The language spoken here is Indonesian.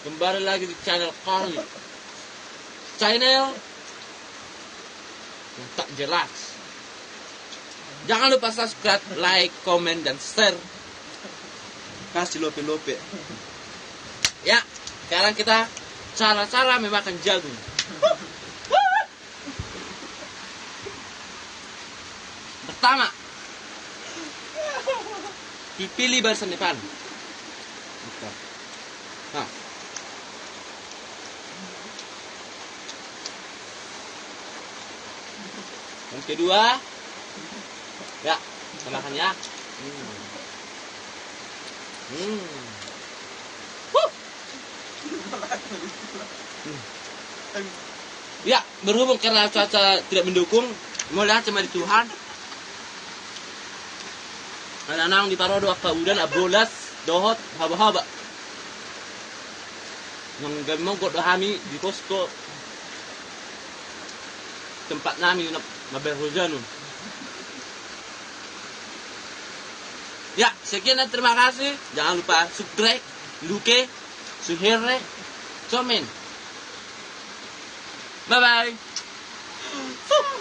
Kembali lagi di channel kami. Channel yang tak jelas. Jangan lupa subscribe, like, komen, dan share. Kasih lope-lope. Ya, sekarang kita cara-cara memakan jagung. Pertama, dipilih barisan depan. Nah. Yang kedua, ya, kita makan ya. Ya, berhubung karena cuaca tidak mendukung, mulai cuma di Tuhan. Anak-anak di Parodo apa udan abolas dohot haba-haba. Nang gamong ko dohami di Costco. Tempat nami na maberhujan. Ya, sekian dan terima kasih. Jangan lupa subscribe, like, share, komen. Bye bye.